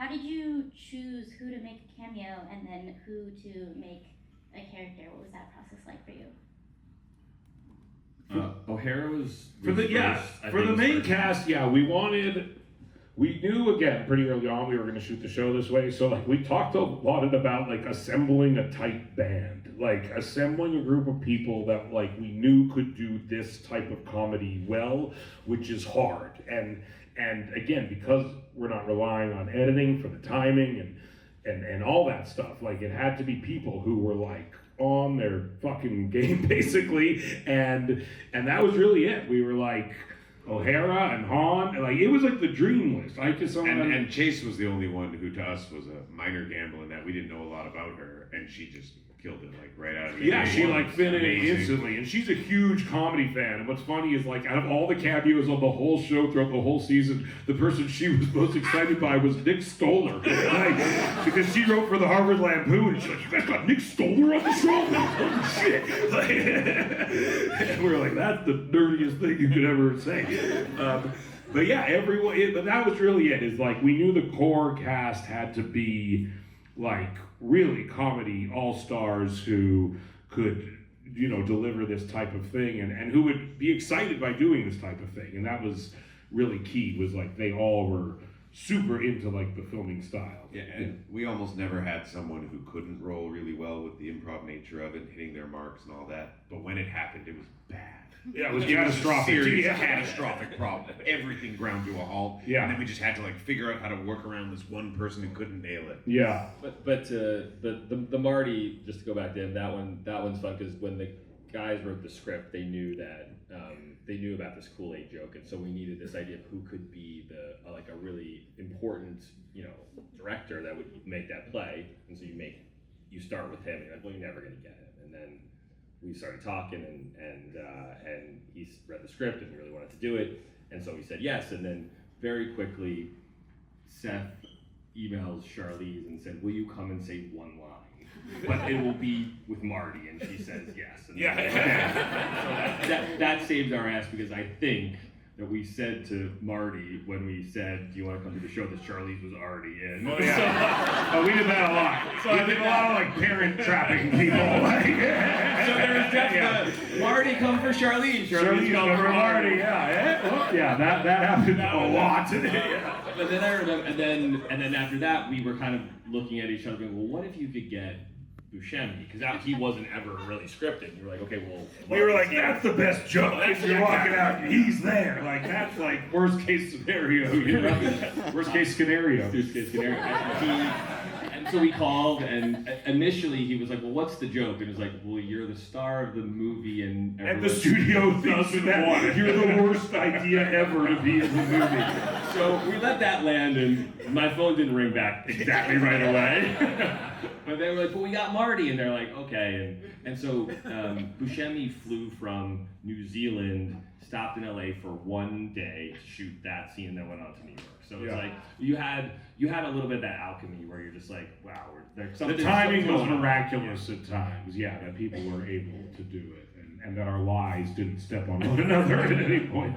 how did you choose who to make a cameo and then who to make a character? What was that process like for you? O'Hara was for the main cast. Yeah, we knew again pretty early on we were going to shoot the show this way. So like we talked a lot about like assembling a tight band, like assembling a group of people that like we knew could do this type of comedy well, which is hard. And again, because we're not relying on editing for the timing and all that stuff, like it had to be people who were like on their fucking game basically, and that was really it. We were like O'Hara and Hahn, and like it was like the dream list. And Chase was the only one who to us was a minor gamble in that we didn't know a lot about her, and she just killed it like right out of the yeah, gate. she like fit in instantly, and she's a huge comedy fan. And what's funny is like out of all the cameos on the whole show throughout the whole season, the person she was most excited by was Nick Stoller, like, because she wrote for the Harvard Lampoon, and she's like, "You guys got Nick Stoller on the show? Holy shit!" Like, and we were like, "That's the nerdiest thing you could ever say." But yeah, but that was really it. Is like we knew the core cast had to be like really comedy all-stars who could, you know, deliver this type of thing and who would be excited by doing this type of thing. And that was really key, was like they all were super into like the filming style. Yeah, and we almost never had someone who couldn't roll really well with the improv nature of it, hitting their marks and all that. But when it happened, it was bad. Yeah, it was catastrophic. Serious, catastrophic problem. Everything ground to a halt. Yeah. And then we just had to like figure out how to work around this one person who couldn't nail it. Yeah. But the Marty, just to go back to him, that one's fun because when the guys wrote the script, they knew that they knew about this Kool-Aid joke, and so we needed this idea of who could be the like a really important, you know, director that would make that play. And so you start with him, and you're like, well, you're never going to get him, and then we started talking, and he read the script and really wanted to do it, and so we said yes. And then very quickly, Seth emails Charlize and said, "Will you come and say one line? But it will be with Marty." And she says yes. And so that saved our ass, because I think that we said to Marty when we said, "Do you want to come to the show?" that Charlize was already in. Oh yeah. We did that a lot. So I did a lot of like parent trapping people. Like, so there was just Marty come for Charlize. Charlize come for Marty. Yeah, that happened a lot. But then I remember, and then after that, we were kind of looking at each other, going, "Well, what if you could get Buscemi?" Because he wasn't ever really scripted. You were like, "Okay, well." We were like, "That's the best joke." If you're walking out, he's there. Like that's like worst case scenario. You know? Worst case scenario. And so we called, and initially he was like, "Well, what's the joke?" And it was like, "Well, you're the star of the movie, and the studio doesn't want it. You're the worst idea ever to be in the movie." So we let that land, and my phone didn't ring back exactly right away. But they were like, "But we got Marty," and they're like, "Okay." And so Buscemi flew from New Zealand, stopped in LA for one day to shoot that scene, and then went on to New York. So it's like you had a little bit of that alchemy where you're just like, wow, there's something. The timing was miraculous at times. Yeah, that people were able to do it, and that our lies didn't step on one another at any point.